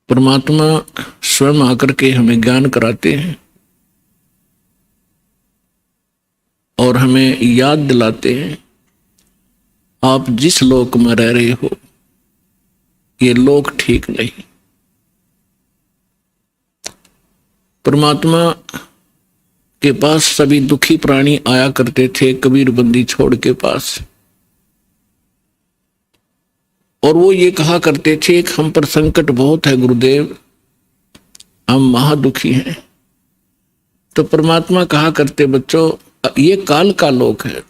परमात्मा स्वयं आकर के हमें ज्ञान कराते हैं और हमें याद दिलाते हैं, आप जिस लोक में रह रहे हो ये लोक ठीक नहीं। परमात्मा के पास सभी दुखी प्राणी आया करते थे कबीर बंदी छोड़ के पास, और वो ये कहा करते थे कि हम पर संकट बहुत है गुरुदेव, हम महादुखी हैं। तो परमात्मा कहा करते, बच्चों ये काल का लोक है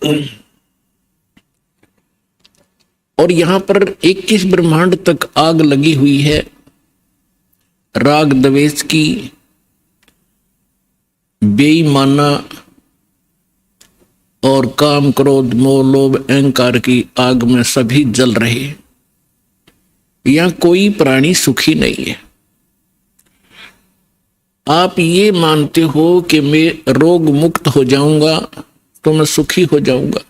और यहां पर 21 ब्रह्मांड तक आग लगी हुई है राग द्वेष की, बेईमाना और काम क्रोध मोह लोभ अहंकार की आग में सभी जल रहे हैं। यहां कोई प्राणी सुखी नहीं है। आप ये मानते हो कि मैं रोग मुक्त हो जाऊंगा तो मैं सुखी हो जाऊंगा।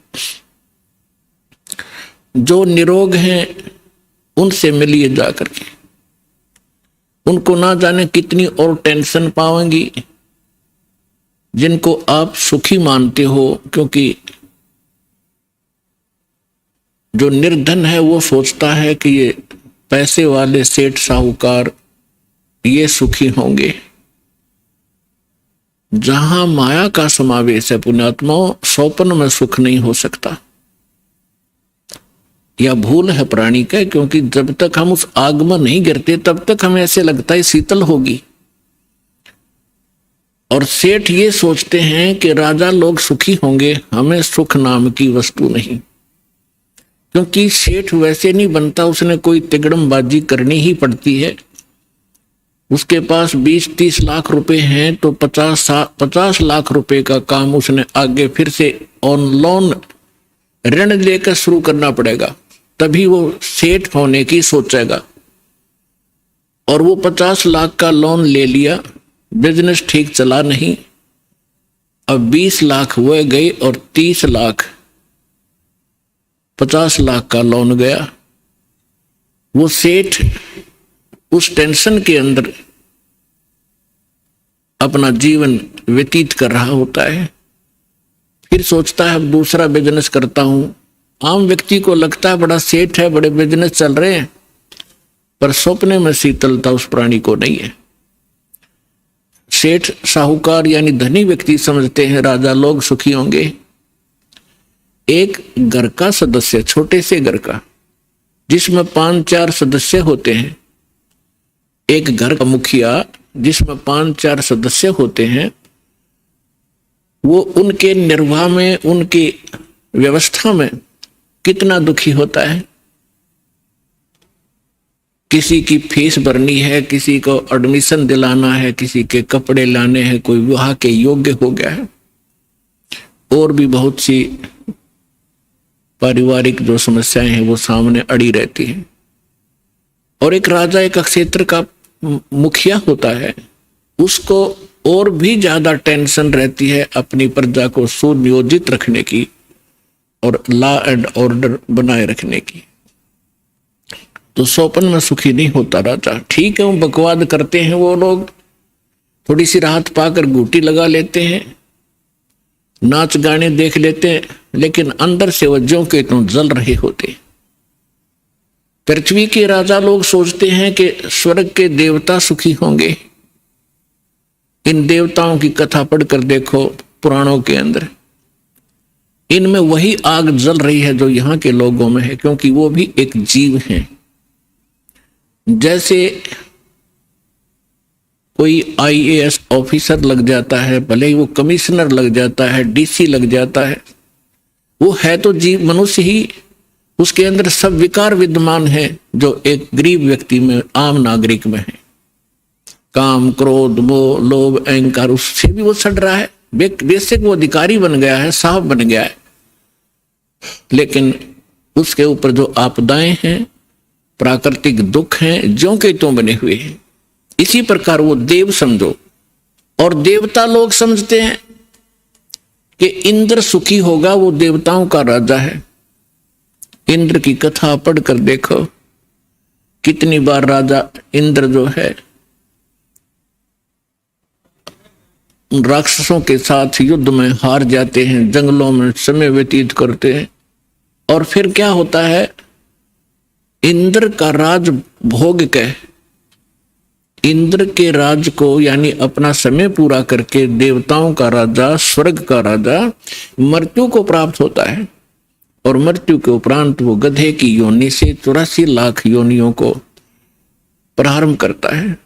जो निरोग हैं उनसे मिलिए जाकर के, उनको ना जाने कितनी और टेंशन पाएंगी जिनको आप सुखी मानते हो, क्योंकि जो निर्धन है वो सोचता है कि ये पैसे वाले सेठ साहूकार ये सुखी होंगे। जहां माया का समावेश है पुण्यात्माओं, स्वप्न में सुख नहीं हो सकता। यह भूल है प्राणी का, क्योंकि जब तक हम उस आग में नहीं गिरते तब तक हमें ऐसे लगता है शीतल होगी। और सेठ ये सोचते हैं कि राजा लोग सुखी होंगे, हमें सुख नाम की वस्तु नहीं। क्योंकि सेठ वैसे नहीं बनता, उसने कोई तिगड़मबाजी करनी ही पड़ती है। उसके पास 20-30 लाख रुपए हैं तो 50 लाख रुपए का काम उसने आगे फिर से ऑन लोन ऋण लेकर शुरू करना पड़ेगा, तभी वो सेठ होने की सोचेगा। और वो 50 लाख का लोन ले लिया, बिजनेस ठीक चला नहीं, अब 20 लाख वो गए और 30 लाख 50 लाख का लोन गया। वो सेठ उस टेंशन के अंदर अपना जीवन व्यतीत कर रहा होता है। फिर सोचता है अब दूसरा बिजनेस करता हूं। आम व्यक्ति को लगता है बड़ा सेठ है, बड़े बिजनेस चल रहे हैं, पर सपने में शीतलता उस प्राणी को नहीं है। सेठ साहूकार यानी धनी व्यक्ति समझते हैं राजा लोग सुखी होंगे। एक घर का सदस्य, छोटे से घर का जिसमें 5-4 सदस्य होते हैं, एक घर का मुखिया जिसमें 5-4 सदस्य होते हैं, वो उनके निर्वाह में, उनकी व्यवस्था में कितना दुखी होता है। किसी की फीस भरनी है, किसी को एडमिशन दिलाना है, किसी के कपड़े लाने हैं, कोई विवाह के योग्य हो गया है, और भी बहुत सी पारिवारिक जो समस्याएं हैं वो सामने अड़ी रहती हैं। और एक राजा एक क्षेत्र का मुखिया होता है, उसको और भी ज्यादा टेंशन रहती है अपनी प्रजा को सुनियोजित रखने की और लॉ एंड ऑर्डर बनाए रखने की। तो स्वप्न में सुखी नहीं होता राजा। ठीक है, वो बकवाद करते हैं, वो लोग थोड़ी सी राहत पाकर घूटी लगा लेते हैं, नाच गाने देख लेते हैं, लेकिन अंदर से वो ज्यों के त्यों जल रहे होते। पृथ्वी के राजा लोग सोचते हैं कि स्वर्ग के देवता सुखी होंगे। इन देवताओं की कथा पढ़कर देखो पुराणों के अंदर, इनमें वही आग जल रही है जो यहाँ के लोगों में है, क्योंकि वो भी एक जीव हैं। जैसे कोई IAS ऑफिसर लग जाता है, भले ही वो कमिश्नर लग जाता है, DC लग जाता है, वो है तो जीव, मनुष्य ही, उसके अंदर सब विकार विद्यमान है जो एक गरीब व्यक्ति में, आम नागरिक में है। काम क्रोध मोह लोभ अहंकार, उससे भी वो सड़ रहा है। बेसिक वो अधिकारी बन गया है, साहब बन गया है, लेकिन उसके ऊपर जो आपदाएं हैं, प्राकृतिक दुख हैं, ज्यों के त्यों बने हुए हैं। इसी प्रकार वो देव समझो, और देवता लोग समझते हैं कि इंद्र सुखी होगा, वो देवताओं का राजा है। इंद्र की कथा पढ़कर देखो कितनी बार राजा इंद्र जो है राक्षसों के साथ युद्ध में हार जाते हैं, जंगलों में समय व्यतीत करते हैं, और फिर क्या होता है, इंद्र का राज भोग के, इंद्र के राज को यानी अपना समय पूरा करके देवताओं का राजा, स्वर्ग का राजा मृत्यु को प्राप्त होता है, और मृत्यु के उपरांत वो गधे की योनि से 84 लाख योनियों को प्रारंभ करता है।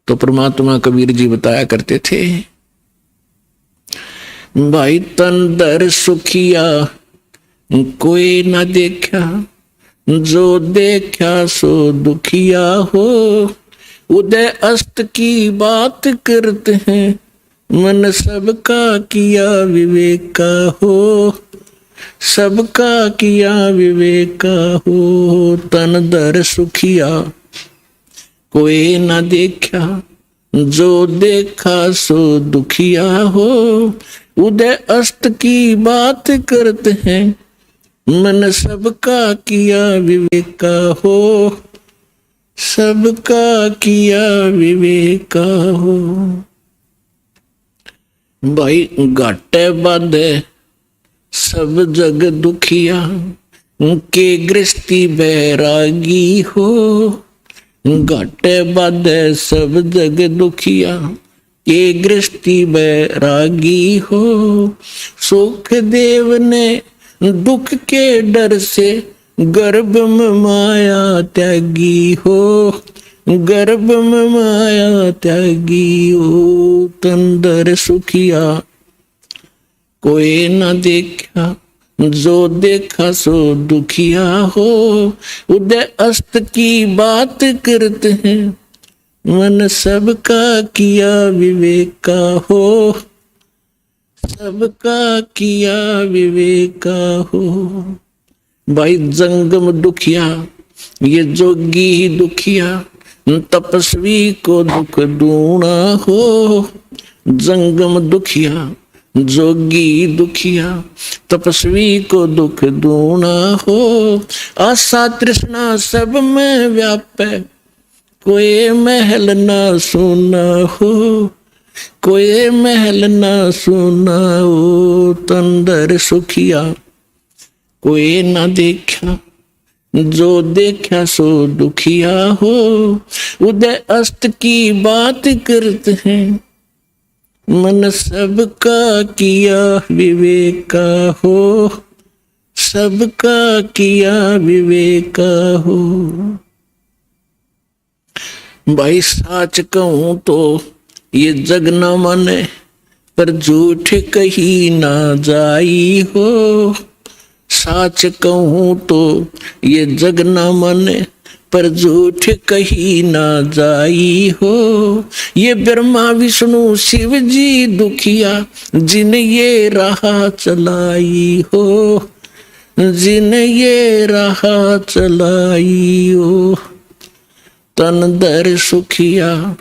तो परमात्मा कबीर जी बताया करते थे, भाई तन दर सुखिया कोई ना देखा, जो देखा सो दुखिया हो, उदय अस्त की बात करते हैं, मन सबका किया विवेक का हो, सबका किया विवेक का हो। तन दर सुखिया कोई ना देखा, जो देखा सो दुखिया हो, उदय अस्त की बात करते हैं, मन सबका किया विवेक का हो, सबका किया विवेक का हो। भाई घाटे बांधे सब जग दुखिया, के गृहस्थी बैरागी हो, घाटे बांधे सब जग दुखिया, के गृहस्थी बैरागी हो, सुख देव ने दुख के डर से गर्भ में माया त्यागी हो, गर्भ में माया त्यागी हो। तंदर सुखिया कोई ना देखा, जो देखा सो दुखिया हो, उदय अस्त की बात करते हैं, मन सबका किया विवेक का हो, सबका किया विवेक का हो। भाई जंगम दुखिया, ये जोगी ही दुखिया, तपस्वी को दुख दूना हो, जंगम दुखिया, जोगी दुखिया, तपस्वी को दुख दूना हो, आशा तृष्णा सब में व्यापे, कोई महल ना सुना हो, कोई महल ना सुना हो। तंदर सुखिया कोई ना देखा, जो देखा सो दुखिया हो, उदय अस्त की बात करते हैं, मन सबका किया विवेक का हो, सबका किया विवेक का हो। भाई साच कहूं तो ये जग न माने, पर झूठ कही ना जाई हो, साच कहूं तो ये जग न माने, पर झूठ कही ना जाई हो, ये ब्रह्मा विष्णु शिव जी दुखिया, जिन ये राह चलाई हो, जिन ये राह चलाई हो। तन दर सुखिया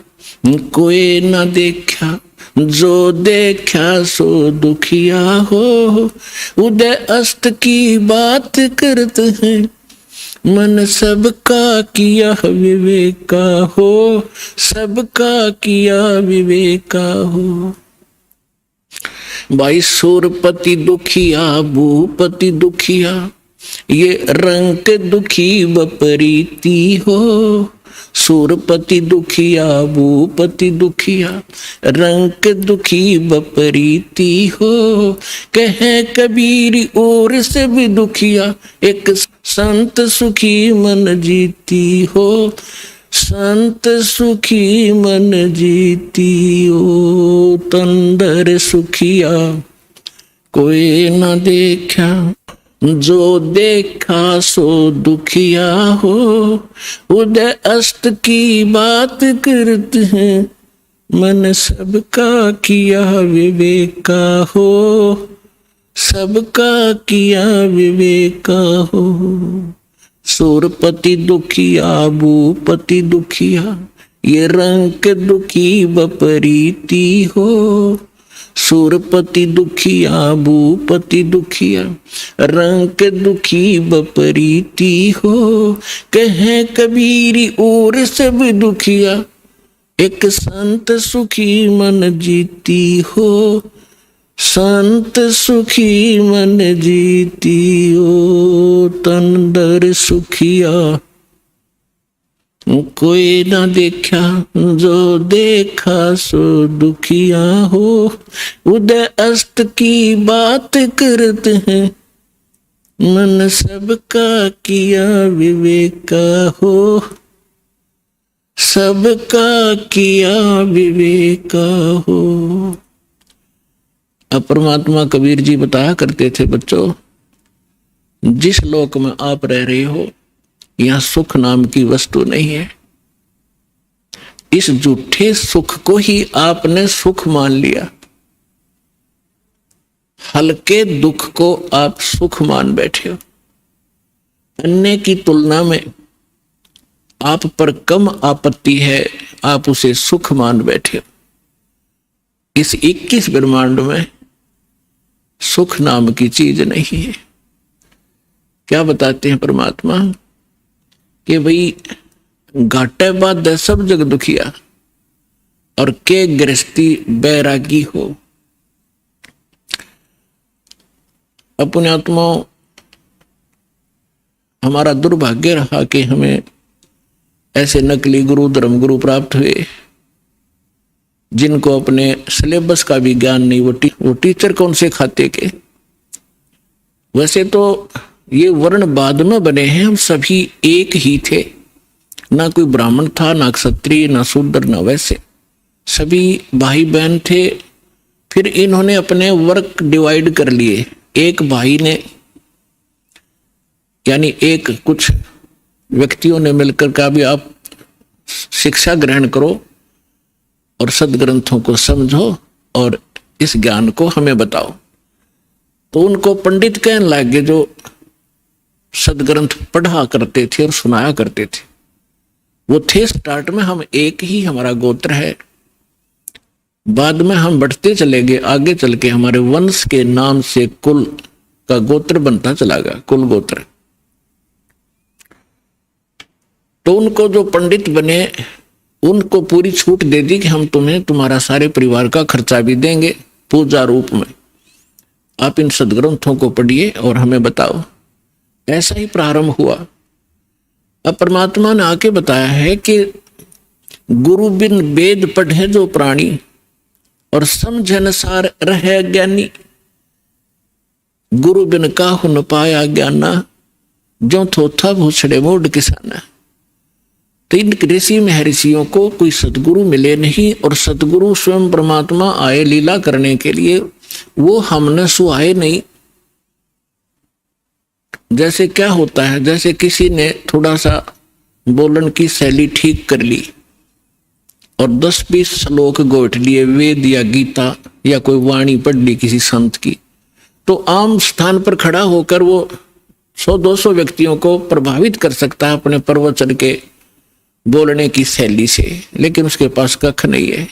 कोई ना देखा, जो देखा सो दुखिया हो, उदय अस्त की बात करते हैं, मन सबका किया विवेक का हो, सबका किया विवेक का हो। भाई सूरपति दुखिया भूपति दुखिया, ये रंग दुखी बपरीती हो, सूरपति दुखिया भूपति दुखिया, रंग दुखी बपरीती हो, कहे कबीर और से भी दुखिया, एक संत सुखी मन जीती हो, संत सुखी मन जीती हो। तंदर सुखिया कोई ना देखा, जो देखा सो दुखिया हो, उदय अस्त की बात करते हैं, मन सबका किया विवेक का हो, सबका किया विवेक का हो। सूरपति दुखिया भूपति दुखिया, ये रंग दुखी बपरीती हो, सुरपति दुखिया भूपति दुखिया, रंग दुखी बपरीती हो, कहे कबीरी और सब दुखिया, एक संत सुखी मन जीती हो, संत सुखी मन जीती हो, तन दर सुखिया कोई ना देखा, जो देखा सो दुखिया हो, उदय अस्त की बात करते हैं, मन सबका किया विवेका हो, सबका किया विवेका हो। अब परमात्मा कबीर जी बताया करते थे, बच्चों जिस लोक में आप रह रहे हो यहां सुख नाम की वस्तु नहीं है। इस झूठे सुख को ही आपने सुख मान लिया, हल्के दुख को आप सुख मान बैठे हो। अन्य की तुलना में आप पर कम आपत्ति है, आप उसे सुख मान बैठे हो। इस 21 ब्रह्मांड में सुख नाम की चीज नहीं है। क्या बताते हैं परमात्मा कि भाई घाटे बाद सब जग दुखिया, और के गृहस्थी बैरागी हो। अपने आत्माओं, हमारा दुर्भाग्य रहा कि हमें ऐसे नकली गुरु धर्म गुरु प्राप्त हुए जिनको अपने सिलेबस का भी ज्ञान नहीं। वो टीचर कौन से खाते के। वैसे तो ये वर्ण बाद में बने हैं, हम सभी एक ही थे, ना कोई ब्राह्मण था, ना क्षत्रिय, ना शूद्र, ना वैसे, सभी भाई बहन थे। फिर इन्होंने अपने वर्क डिवाइड कर लिए। एक भाई ने यानी एक कुछ व्यक्तियों ने मिलकर कहा भी आप शिक्षा ग्रहण करो और सदग्रंथों को समझो और इस ज्ञान को हमें बताओ। तो उनको पंडित कहने लगे जो सदग्रंथ पढ़ा करते थे और सुनाया करते थे। वो थे स्टार्ट में हम एक ही, हमारा गोत्र है। बाद में हम बढ़ते चले गए, आगे चल के हमारे वंश के नाम से कुल का गोत्र बनता चला गया, कुल गोत्र। तो उनको जो पंडित बने उनको पूरी छूट दे दी कि हम तुम्हें तुम्हारा सारे परिवार का खर्चा भी देंगे पूजा रूप में, आप इन सदग्रंथों को पढ़िए और हमें बताओ। ऐसा ही प्रारंभ हुआ। अब परमात्मा ने आके बताया है कि गुरु बिन वेद पढ़े जो प्राणी, और समझन सार रहे ज्ञानी, गुरु बिन काहु न पाया ज्ञाना, जो थोथा भूछड़े मोड किसाना। तो इन ऋषि महर्षियों को कोई सतगुरु मिले नहीं, और सतगुरु स्वयं परमात्मा आए लीला करने के लिए, वो हमने सुहाए नहीं। जैसे क्या होता है, जैसे किसी ने थोड़ा सा बोलन की शैली ठीक कर ली और 10-20 श्लोक गोट लिए, वेद या गीता या कोई वाणी पढ़ ली किसी संत की, तो आम स्थान पर खड़ा होकर वो 100-200 व्यक्तियों को प्रभावित कर सकता है अपने प्रवचन के बोलने की शैली से, लेकिन उसके पास कख नहीं है।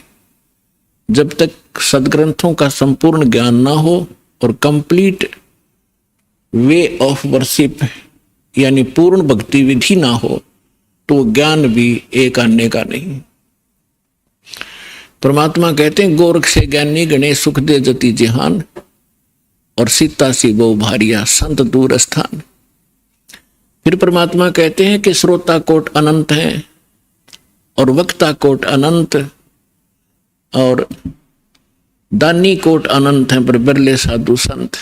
जब तक सदग्रंथों का संपूर्ण ज्ञान ना हो और कंप्लीट वे ऑफ वर्शिप यानी पूर्ण भक्ति विधि ना हो, तो ज्ञान भी एक आने का नहीं। परमात्मा कहते हैं गोरख से ज्ञानी गणेश सुख दे जति जहान, और सीता सी गो भारिया संत दूर स्थान। फिर परमात्मा कहते हैं कि श्रोता कोट अनंत है और वक्ता कोट अनंत और दानी कोट अनंत है, पर बिरले साधु संत।